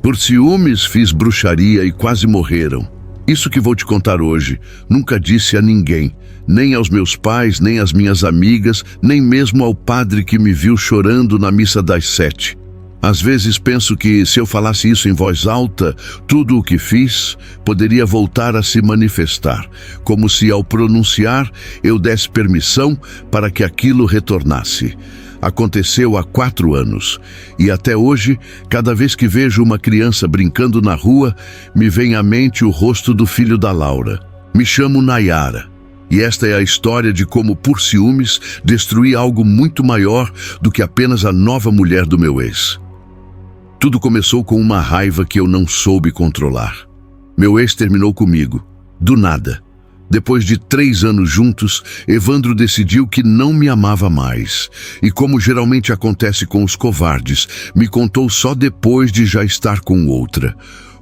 Por ciúmes fiz bruxaria e quase morreram. Isso que vou te contar hoje, nunca disse a ninguém, nem aos meus pais, nem às minhas amigas, nem mesmo ao padre que me viu chorando na missa das 7. Às vezes penso que, se eu falasse isso em voz alta, tudo o que fiz poderia voltar a se manifestar, como se ao pronunciar eu desse permissão para que aquilo retornasse. Aconteceu há 4 anos, e até hoje, cada vez que vejo uma criança brincando na rua, me vem à mente o rosto do filho da Laura. Me chamo Nayara, e esta é a história de como, por ciúmes, destruí algo muito maior do que apenas a nova mulher do meu ex. Tudo começou com uma raiva que eu não soube controlar. Meu ex terminou comigo, do nada. Depois de 3 anos juntos, Evandro decidiu que não me amava mais. E como geralmente acontece com os covardes, me contou só depois de já estar com outra.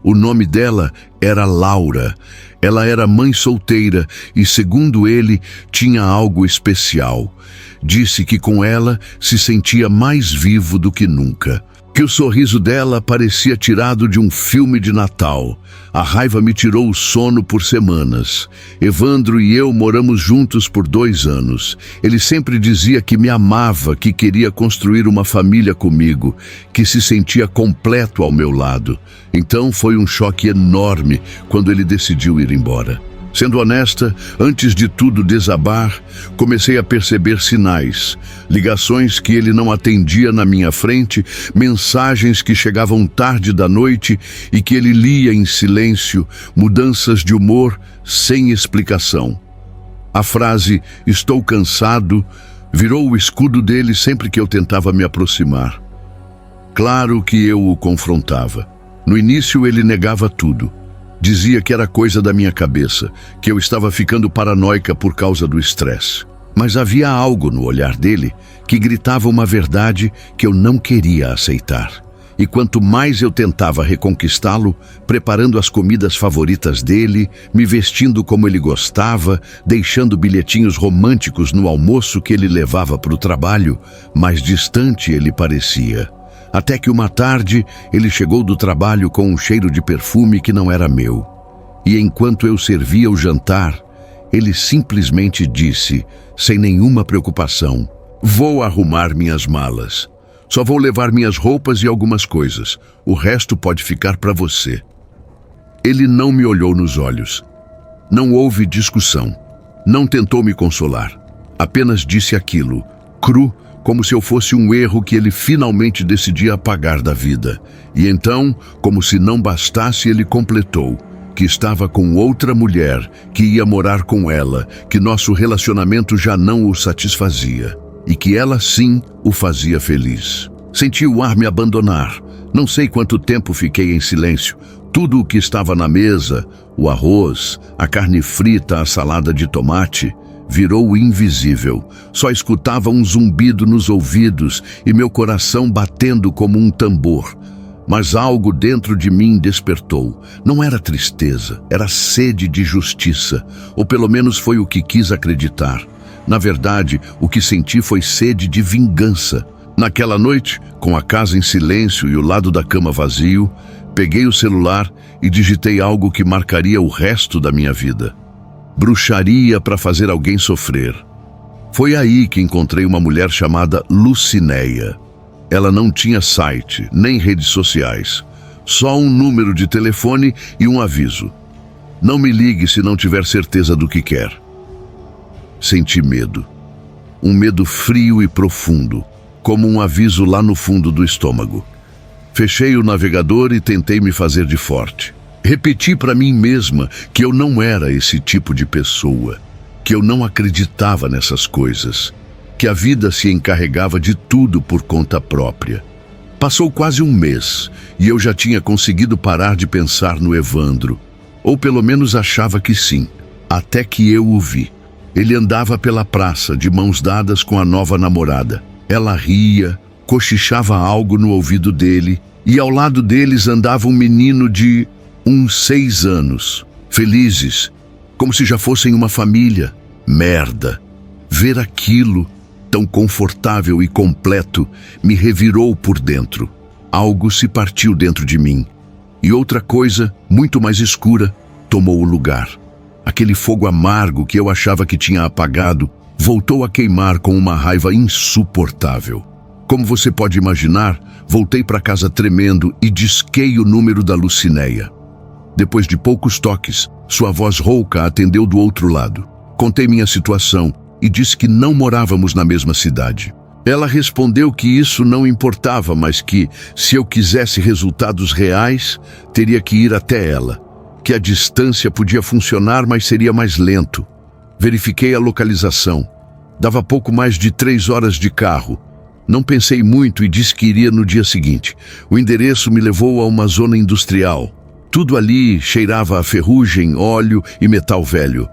O nome dela era Laura. Ela era mãe solteira e, segundo ele, tinha algo especial. Disse que com ela se sentia mais vivo do que nunca. Que o sorriso dela parecia tirado de um filme de Natal. A raiva me tirou o sono por semanas. Evandro e eu moramos juntos por 2 anos. Ele sempre dizia que me amava, que queria construir uma família comigo, que se sentia completo ao meu lado. Então foi um choque enorme quando ele decidiu ir embora. Sendo honesta, antes de tudo desabar, comecei a perceber sinais, ligações que ele não atendia na minha frente, mensagens que chegavam tarde da noite e que ele lia em silêncio, mudanças de humor sem explicação. A frase "estou cansado" virou o escudo dele sempre que eu tentava me aproximar. Claro que eu o confrontava. No início ele negava tudo. Dizia que era coisa da minha cabeça, que eu estava ficando paranoica por causa do estresse. Mas havia algo no olhar dele que gritava uma verdade que eu não queria aceitar. E quanto mais eu tentava reconquistá-lo, preparando as comidas favoritas dele, me vestindo como ele gostava, deixando bilhetinhos românticos no almoço que ele levava para o trabalho, mais distante ele parecia. Até que uma tarde, ele chegou do trabalho com um cheiro de perfume que não era meu. E enquanto eu servia o jantar, ele simplesmente disse, sem nenhuma preocupação: "Vou arrumar minhas malas. Só vou levar minhas roupas e algumas coisas. O resto pode ficar para você." Ele não me olhou nos olhos. Não houve discussão. Não tentou me consolar. Apenas disse aquilo, cru, como se eu fosse um erro que ele finalmente decidia apagar da vida. E então, como se não bastasse, ele completou que estava com outra mulher, que ia morar com ela, que nosso relacionamento já não o satisfazia e que ela sim o fazia feliz. Senti o ar me abandonar. Não sei quanto tempo fiquei em silêncio. Tudo o que estava na mesa, o arroz, a carne frita, a salada de tomate, virou invisível. Só escutava um zumbido nos ouvidos e meu coração batendo como um tambor. Mas algo dentro de mim despertou. Não era tristeza, era sede de justiça. Ou pelo menos foi o que quis acreditar. Na verdade, o que senti foi sede de vingança. Naquela noite, com a casa em silêncio e o lado da cama vazio, peguei o celular e digitei algo que marcaria o resto da minha vida. Bruxaria para fazer alguém sofrer. Foi aí que encontrei uma mulher chamada Lucinéia. Ela não tinha site, nem redes sociais. Só um número de telefone e um aviso: "Não me ligue se não tiver certeza do que quer." Senti medo. Um medo frio e profundo, como um aviso lá no fundo do estômago. Fechei o navegador e tentei me fazer de forte. Repeti para mim mesma que eu não era esse tipo de pessoa, que eu não acreditava nessas coisas, que a vida se encarregava de tudo por conta própria. Passou quase um mês e eu já tinha conseguido parar de pensar no Evandro, ou pelo menos achava que sim, até que eu o vi. Ele andava pela praça de mãos dadas com a nova namorada. Ela ria, cochichava algo no ouvido dele e ao lado deles andava um menino de uns 6 anos, felizes, como se já fossem uma família. Merda! Ver aquilo, tão confortável e completo, me revirou por dentro. Algo se partiu dentro de mim. E outra coisa, muito mais escura, tomou o lugar. Aquele fogo amargo que eu achava que tinha apagado voltou a queimar com uma raiva insuportável. Como você pode imaginar, voltei para casa tremendo e disquei o número da Lucinéia. Depois de poucos toques, sua voz rouca atendeu do outro lado. Contei minha situação e disse que não morávamos na mesma cidade. Ela respondeu que isso não importava, mas que, se eu quisesse resultados reais, teria que ir até ela. Que a distância podia funcionar, mas seria mais lento. Verifiquei a localização. Dava pouco mais de 3 horas de carro. Não pensei muito e disse que iria no dia seguinte. O endereço me levou a uma zona industrial. Tudo ali cheirava a ferrugem, óleo e metal velho.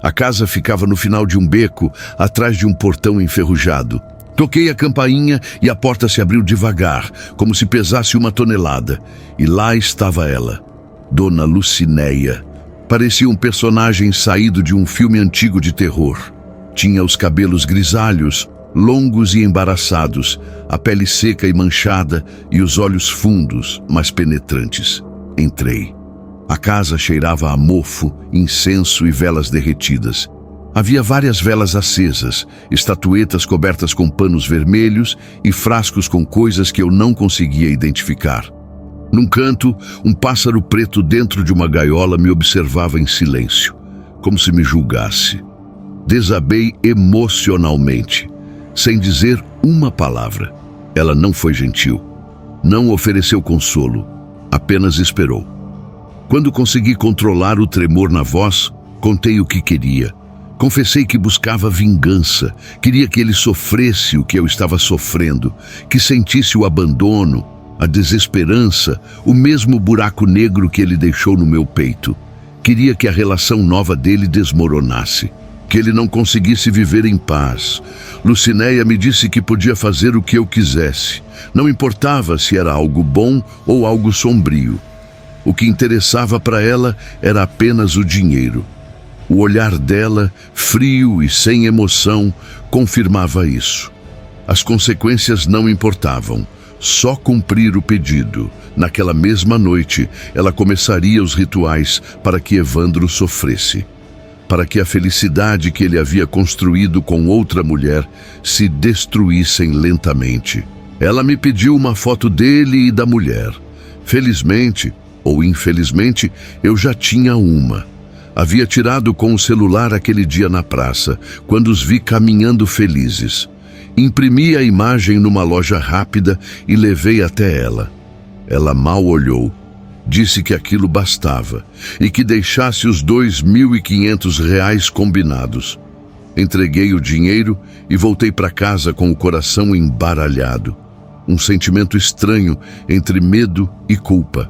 A casa ficava no final de um beco, atrás de um portão enferrujado. Toquei a campainha e a porta se abriu devagar, como se pesasse 1 tonelada. E lá estava ela, Dona Lucinéia. Parecia um personagem saído de um filme antigo de terror. Tinha os cabelos grisalhos, longos e embaraçados, a pele seca e manchada e os olhos fundos, mas penetrantes. Entrei. A casa cheirava a mofo, incenso e velas derretidas. Havia várias velas acesas, estatuetas cobertas com panos vermelhos e frascos com coisas que eu não conseguia identificar. Num canto, um pássaro preto dentro de uma gaiola me observava em silêncio, como se me julgasse. Desabei emocionalmente, sem dizer uma palavra. Ela não foi gentil, não ofereceu consolo, apenas esperou. Quando consegui controlar o tremor na voz, contei o que queria. Confessei que buscava vingança, queria que ele sofresse o que eu estava sofrendo, que sentisse o abandono, a desesperança, o mesmo buraco negro que ele deixou no meu peito. Queria que a relação nova dele desmoronasse, que ele não conseguisse viver em paz. Lucinéia me disse que podia fazer o que eu quisesse. Não importava se era algo bom ou algo sombrio. O que interessava para ela era apenas o dinheiro. O olhar dela, frio e sem emoção, confirmava isso. As consequências não importavam, só cumprir o pedido. Naquela mesma noite, ela começaria os rituais para que Evandro sofresse, para que a felicidade que ele havia construído com outra mulher se destruíssem lentamente. Ela me pediu uma foto dele e da mulher. Felizmente, ou infelizmente, eu já tinha uma. Havia tirado com o celular aquele dia na praça, quando os vi caminhando felizes. Imprimi a imagem numa loja rápida e levei até ela. Ela mal olhou. Disse que aquilo bastava e que deixasse os R$ 2.500 combinados. Entreguei o dinheiro e voltei para casa com o coração embaralhado. Um sentimento estranho entre medo e culpa.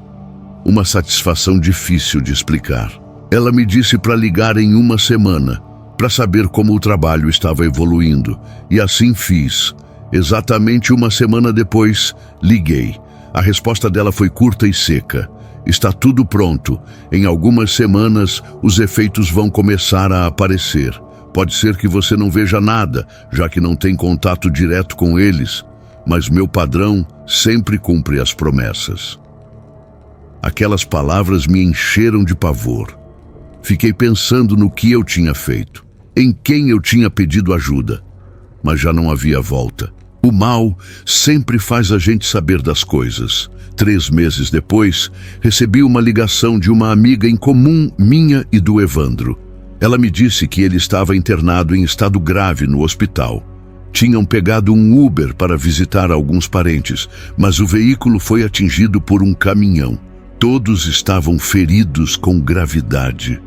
Uma satisfação difícil de explicar. Ela me disse para ligar em 1 semana, para saber como o trabalho estava evoluindo, e assim fiz. Exatamente 1 semana depois, liguei. A resposta dela foi curta e seca. Está tudo pronto. Em algumas semanas, os efeitos vão começar a aparecer. Pode ser que você não veja nada, já que não tem contato direto com eles, mas meu padrão sempre cumpre as promessas. Aquelas palavras me encheram de pavor. Fiquei pensando no que eu tinha feito, em quem eu tinha pedido ajuda, mas já não havia volta. O mal sempre faz a gente saber das coisas. 3 meses depois, recebi uma ligação de uma amiga em comum minha e do Evandro. Ela me disse que ele estava internado em estado grave no hospital. Tinham pegado um Uber para visitar alguns parentes, mas o veículo foi atingido por um caminhão. Todos estavam feridos com gravidade.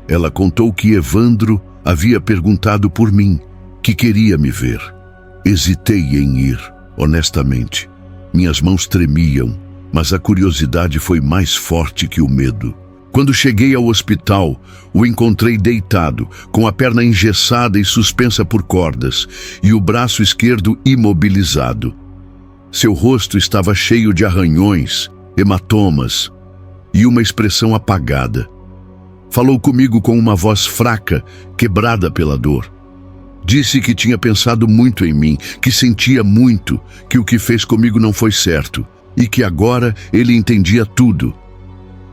Ela contou que Evandro havia perguntado por mim, que queria me ver. Hesitei em ir, honestamente. Minhas mãos tremiam, mas a curiosidade foi mais forte que o medo. Quando cheguei ao hospital, o encontrei deitado, com a perna engessada e suspensa por cordas, e o braço esquerdo imobilizado. Seu rosto estava cheio de arranhões, hematomas e uma expressão apagada. Falou comigo com uma voz fraca, quebrada pela dor. Disse que tinha pensado muito em mim, que sentia muito, que o que fez comigo não foi certo, e que agora ele entendia tudo.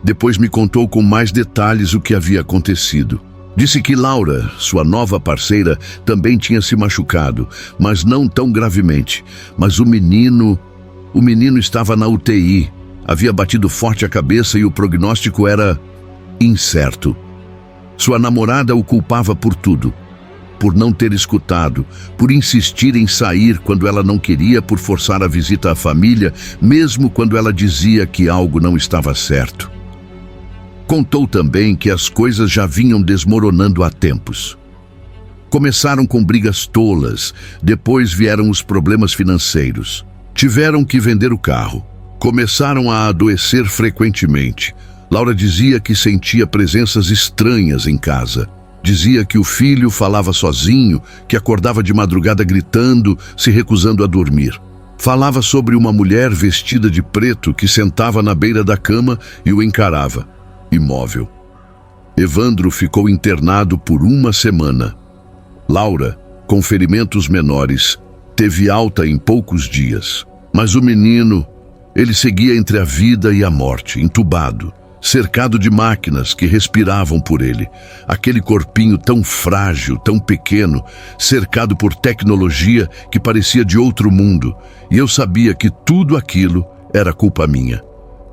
Depois me contou com mais detalhes o que havia acontecido. Disse que Laura, sua nova parceira, também tinha se machucado, mas não tão gravemente. Mas o menino estava na UTI, havia batido forte a cabeça e o prognóstico era incerto. Sua namorada o culpava por tudo. Por não ter escutado, por insistir em sair quando ela não queria, por forçar a visita à família, mesmo quando ela dizia que algo não estava certo. Contou também que as coisas já vinham desmoronando há tempos. Começaram com brigas tolas, depois vieram os problemas financeiros. Tiveram que vender o carro. Começaram a adoecer frequentemente. Laura dizia que sentia presenças estranhas em casa. Dizia que o filho falava sozinho, que acordava de madrugada gritando, se recusando a dormir. Falava sobre uma mulher vestida de preto que sentava na beira da cama e o encarava, imóvel. Evandro ficou internado por 1 semana. Laura, com ferimentos menores, teve alta em poucos dias. Mas o menino, ele seguia entre a vida e a morte, entubado, cercado de máquinas que respiravam por ele. Aquele corpinho tão frágil, tão pequeno, cercado por tecnologia que parecia de outro mundo. E eu sabia que tudo aquilo era culpa minha.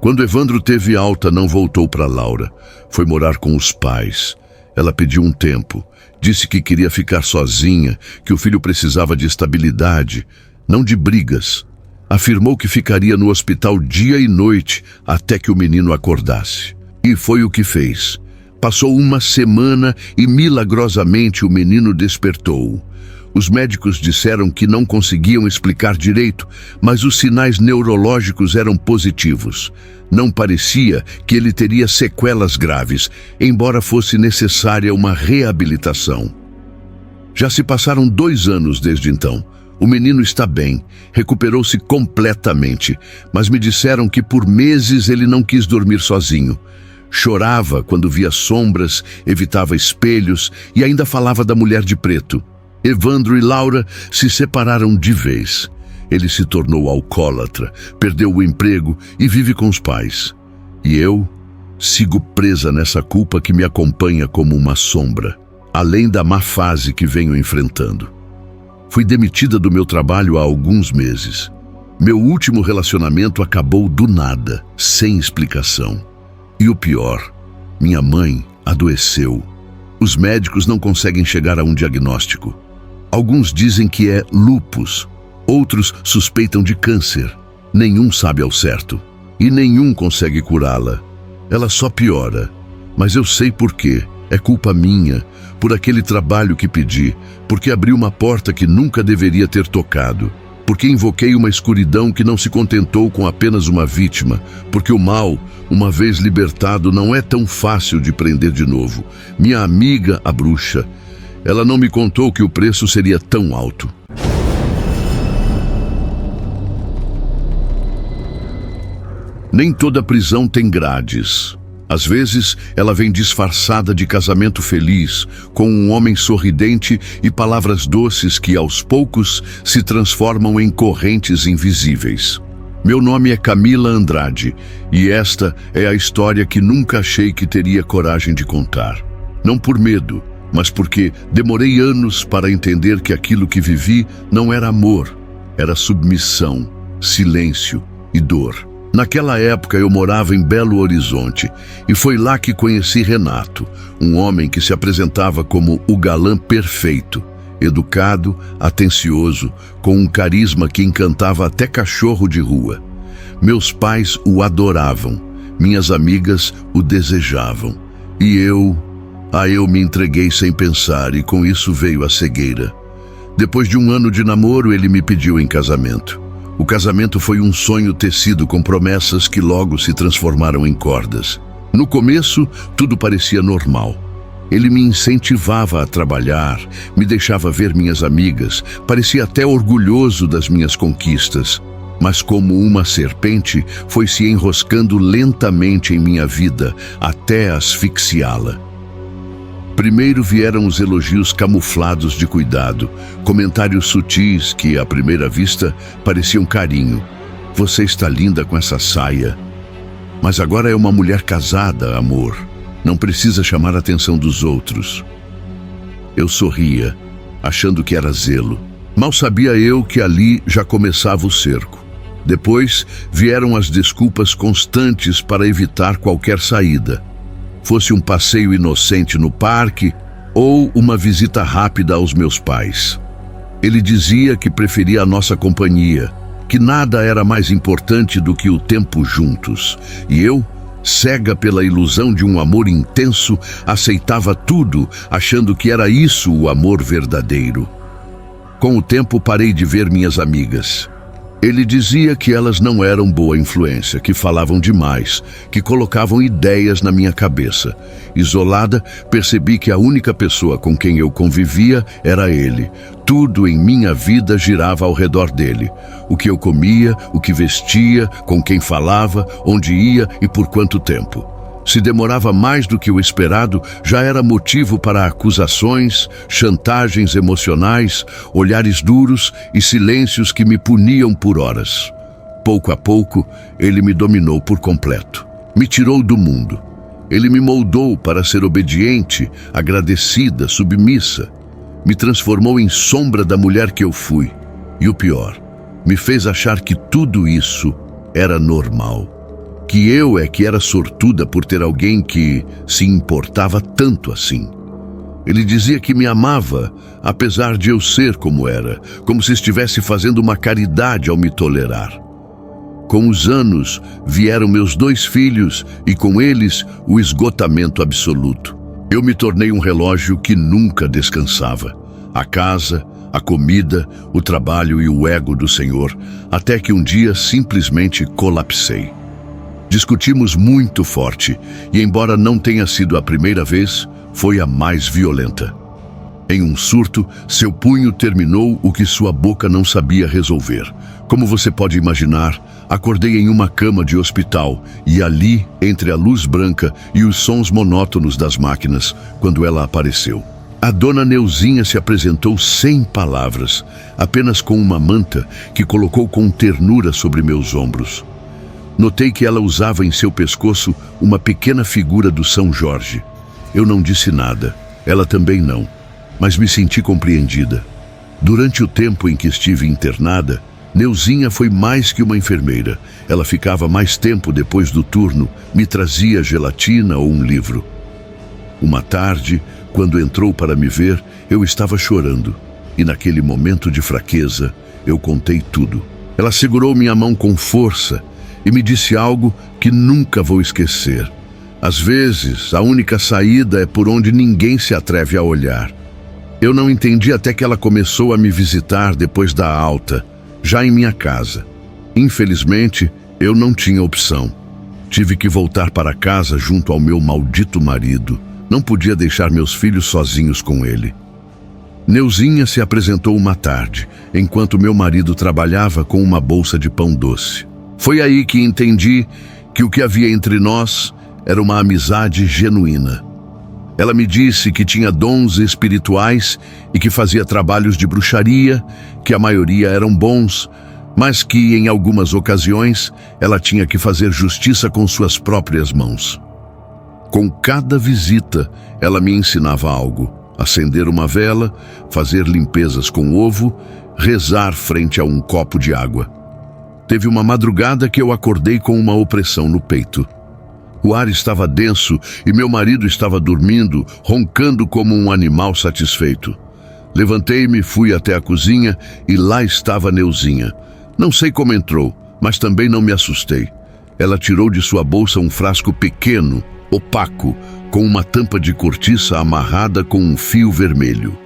Quando Evandro teve alta, não voltou para Laura. Foi morar com os pais. Ela pediu um tempo. Disse que queria ficar sozinha, que o filho precisava de estabilidade, não de brigas. Afirmou que ficaria no hospital dia e noite até que o menino acordasse. E foi o que fez. Passou 1 semana e milagrosamente o menino despertou. Os médicos disseram que não conseguiam explicar direito, mas os sinais neurológicos eram positivos. Não parecia que ele teria sequelas graves, embora fosse necessária uma reabilitação. Já se passaram 2 anos desde então. O menino está bem, recuperou-se completamente, mas me disseram que por meses ele não quis dormir sozinho. Chorava quando via sombras, evitava espelhos e ainda falava da mulher de preto. Evandro e Laura se separaram de vez. Ele se tornou alcoólatra, perdeu o emprego e vive com os pais. E eu sigo presa nessa culpa que me acompanha como uma sombra, além da má fase que venho enfrentando. Fui demitida do meu trabalho há alguns meses. Meu último relacionamento acabou do nada, sem explicação. E o pior, minha mãe adoeceu. Os médicos não conseguem chegar a um diagnóstico. Alguns dizem que é lúpus, outros suspeitam de câncer. Nenhum sabe ao certo. E nenhum consegue curá-la. Ela só piora. Mas eu sei por quê. É culpa minha, por aquele trabalho que pedi, porque abri uma porta que nunca deveria ter tocado, porque invoquei uma escuridão que não se contentou com apenas uma vítima, porque o mal, uma vez libertado, não é tão fácil de prender de novo. Minha amiga, a bruxa, ela não me contou que o preço seria tão alto. Nem toda prisão tem grades. Às vezes, ela vem disfarçada de casamento feliz, com um homem sorridente e palavras doces que, aos poucos, se transformam em correntes invisíveis. Meu nome é Camila Andrade, e esta é a história que nunca achei que teria coragem de contar. Não por medo, mas porque demorei anos para entender que aquilo que vivi não era amor, era submissão, silêncio e dor. Naquela época eu morava em Belo Horizonte e foi lá que conheci Renato, um homem que se apresentava como o galã perfeito, educado, atencioso, com um carisma que encantava até cachorro de rua. Meus pais o adoravam, minhas amigas o desejavam. E eu me entreguei sem pensar e com isso veio a cegueira. Depois de 1 ano de namoro, ele me pediu em casamento. O casamento foi um sonho tecido com promessas que logo se transformaram em cordas. No começo, tudo parecia normal. Ele me incentivava a trabalhar, me deixava ver minhas amigas, parecia até orgulhoso das minhas conquistas. Mas como uma serpente, foi se enroscando lentamente em minha vida, até asfixiá-la. Primeiro vieram os elogios camuflados de cuidado, comentários sutis que, à primeira vista, pareciam carinho. Você está linda com essa saia. Mas agora é uma mulher casada, amor. Não precisa chamar a atenção dos outros. Eu sorria, achando que era zelo. Mal sabia eu que ali já começava o cerco. Depois vieram as desculpas constantes para evitar qualquer saída. Fosse um passeio inocente no parque ou uma visita rápida aos meus pais. Ele dizia que preferia a nossa companhia, que nada era mais importante do que o tempo juntos. E eu, cega pela ilusão de um amor intenso, aceitava tudo, achando que era isso o amor verdadeiro. Com o tempo parei de ver minhas amigas. Ele dizia que elas não eram boa influência, que falavam demais, que colocavam ideias na minha cabeça. Isolada, percebi que a única pessoa com quem eu convivia era ele. Tudo em minha vida girava ao redor dele. O que eu comia, o que vestia, com quem falava, onde ia e por quanto tempo. Se demorava mais do que o esperado, já era motivo para acusações, chantagens emocionais, olhares duros e silêncios que me puniam por horas. Pouco a pouco, ele me dominou por completo. Me tirou do mundo. Ele me moldou para ser obediente, agradecida, submissa. Me transformou em sombra da mulher que eu fui. E o pior, me fez achar que tudo isso era normal. Que eu é que era sortuda por ter alguém que se importava tanto assim. Ele dizia que me amava, apesar de eu ser como era, como se estivesse fazendo uma caridade ao me tolerar. Com os anos, vieram meus 2 filhos e com eles o esgotamento absoluto. Eu me tornei um relógio que nunca descansava. A casa, a comida, o trabalho e o ego do Senhor, até que um dia simplesmente colapsei. Discutimos muito forte e, embora não tenha sido a primeira vez, foi a mais violenta. Em um surto, seu punho terminou o que sua boca não sabia resolver. Como você pode imaginar, acordei em uma cama de hospital e ali, entre a luz branca e os sons monótonos das máquinas, quando ela apareceu. A dona Neuzinha se apresentou sem palavras, apenas com uma manta que colocou com ternura sobre meus ombros. Notei que ela usava em seu pescoço uma pequena figura do São Jorge. Eu não disse nada, ela também não, mas me senti compreendida. Durante o tempo em que estive internada, Neuzinha foi mais que uma enfermeira. Ela ficava mais tempo depois do turno, me trazia gelatina ou um livro. Uma tarde, quando entrou para me ver, eu estava chorando. E naquele momento de fraqueza, eu contei tudo. Ela segurou minha mão com força e me disse algo que nunca vou esquecer. Às vezes, a única saída é por onde ninguém se atreve a olhar. Eu não entendi até que ela começou a me visitar depois da alta, já em minha casa. Infelizmente, eu não tinha opção. Tive que voltar para casa junto ao meu maldito marido. Não podia deixar meus filhos sozinhos com ele. Neuzinha se apresentou uma tarde, enquanto meu marido trabalhava com uma bolsa de pão doce. Foi aí que entendi que o que havia entre nós era uma amizade genuína. Ela me disse que tinha dons espirituais e que fazia trabalhos de bruxaria, que a maioria eram bons, mas que, em algumas ocasiões, ela tinha que fazer justiça com suas próprias mãos. Com cada visita, ela me ensinava algo: acender uma vela, fazer limpezas com ovo, rezar frente a um copo de água. Teve uma madrugada que eu acordei com uma opressão no peito. O ar estava denso e meu marido estava dormindo, roncando como um animal satisfeito. Levantei-me, fui até a cozinha e lá estava Neuzinha. Não sei como entrou, mas também não me assustei. Ela tirou de sua bolsa um frasco pequeno, opaco, com uma tampa de cortiça amarrada com um fio vermelho.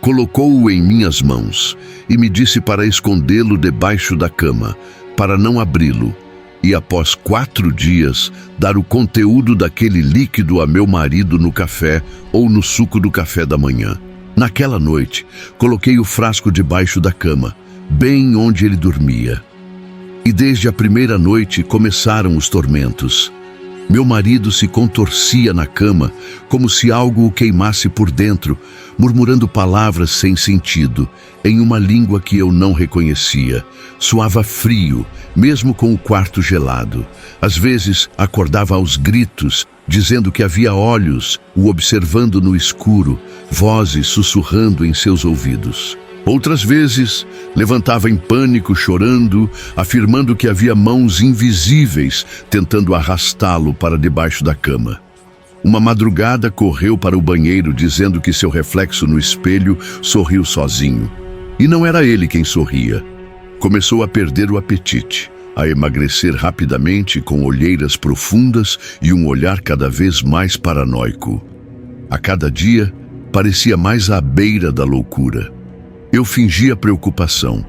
Colocou-o em minhas mãos e me disse para escondê-lo debaixo da cama, para não abri-lo, e após 4 dias dar o conteúdo daquele líquido a meu marido no café ou no suco do café da manhã. Naquela noite, coloquei o frasco debaixo da cama, bem onde ele dormia. E desde a primeira noite começaram os tormentos. Meu marido se contorcia na cama, como se algo o queimasse por dentro, murmurando palavras sem sentido, em uma língua que eu não reconhecia. Soava frio, mesmo com o quarto gelado. Às vezes, acordava aos gritos, dizendo que havia olhos o observando no escuro, vozes sussurrando em seus ouvidos. Outras vezes, levantava em pânico, chorando, afirmando que havia mãos invisíveis tentando arrastá-lo para debaixo da cama. Uma madrugada correu para o banheiro dizendo que seu reflexo no espelho sorriu sozinho. E não era ele quem sorria. Começou a perder o apetite, a emagrecer rapidamente com olheiras profundas e um olhar cada vez mais paranoico. A cada dia, parecia mais à beira da loucura. Eu fingia preocupação,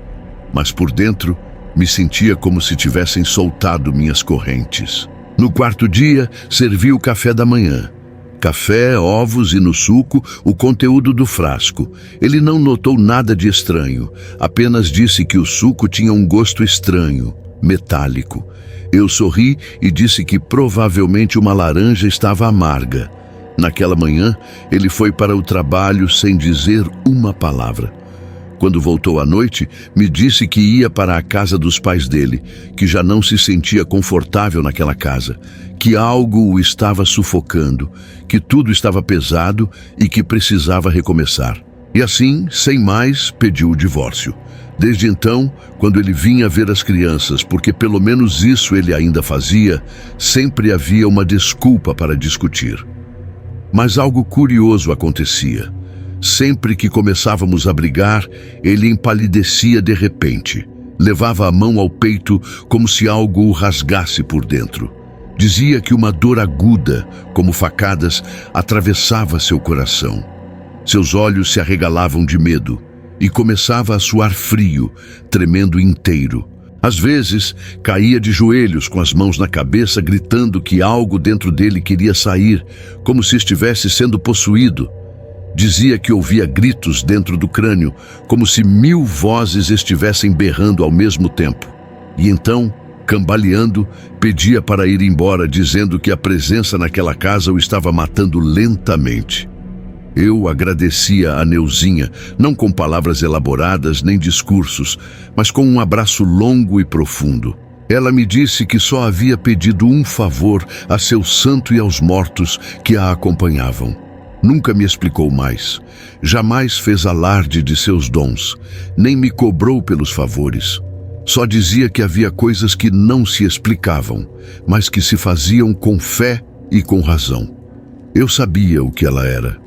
mas por dentro me sentia como se tivessem soltado minhas correntes. No quarto dia, servi o café da manhã. Café, ovos e no suco, o conteúdo do frasco. Ele não notou nada de estranho, apenas disse que o suco tinha um gosto estranho, metálico. Eu sorri e disse que provavelmente uma laranja estava amarga. Naquela manhã, ele foi para o trabalho sem dizer uma palavra. Quando voltou à noite, me disse que ia para a casa dos pais dele, que já não se sentia confortável naquela casa, que algo o estava sufocando, que tudo estava pesado e que precisava recomeçar. E assim, sem mais, pediu o divórcio. Desde então, quando ele vinha ver as crianças, porque pelo menos isso ele ainda fazia, sempre havia uma desculpa para discutir. Mas algo curioso acontecia. Sempre que começávamos a brigar, ele empalidecia de repente. Levava a mão ao peito como se algo o rasgasse por dentro. Dizia que uma dor aguda, como facadas, atravessava seu coração. Seus olhos se arregalavam de medo e começava a suar frio, tremendo inteiro. Às vezes, caía de joelhos com as mãos na cabeça, gritando que algo dentro dele queria sair, como se estivesse sendo possuído. Dizia que ouvia gritos dentro do crânio, como se 1000 vozes estivessem berrando ao mesmo tempo. E então, cambaleando, pedia para ir embora, dizendo que a presença naquela casa o estava matando lentamente. Eu agradecia a Neuzinha, não com palavras elaboradas nem discursos, mas com um abraço longo e profundo. Ela me disse que só havia pedido um favor a seu santo e aos mortos que a acompanhavam. Nunca me explicou mais, jamais fez alarde de seus dons, nem me cobrou pelos favores. Só dizia que havia coisas que não se explicavam, mas que se faziam com fé e com razão. Eu sabia o que ela era.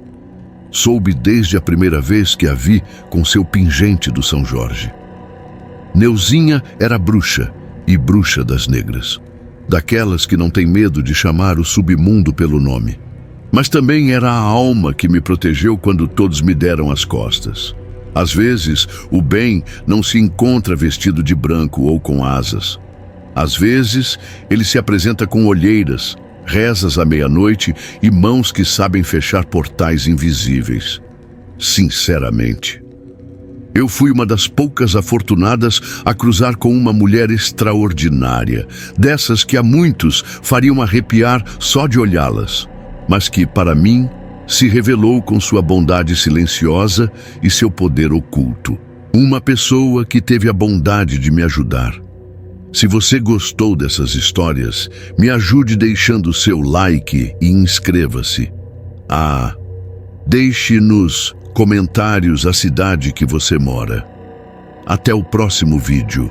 Soube desde a primeira vez que a vi com seu pingente do São Jorge. Neuzinha era bruxa, e bruxa das negras, daquelas que não têm medo de chamar o submundo pelo nome. Mas também era a alma que me protegeu quando todos me deram as costas. Às vezes, o bem não se encontra vestido de branco ou com asas. Às vezes, ele se apresenta com olheiras, rezas à meia-noite e mãos que sabem fechar portais invisíveis. Sinceramente, eu fui uma das poucas afortunadas a cruzar com uma mulher extraordinária, dessas que a muitos fariam arrepiar só de olhá-las, mas que, para mim, se revelou com sua bondade silenciosa e seu poder oculto. Uma pessoa que teve a bondade de me ajudar. Se você gostou dessas histórias, me ajude deixando seu like e inscreva-se. Deixe nos comentários a cidade que você mora. Até o próximo vídeo.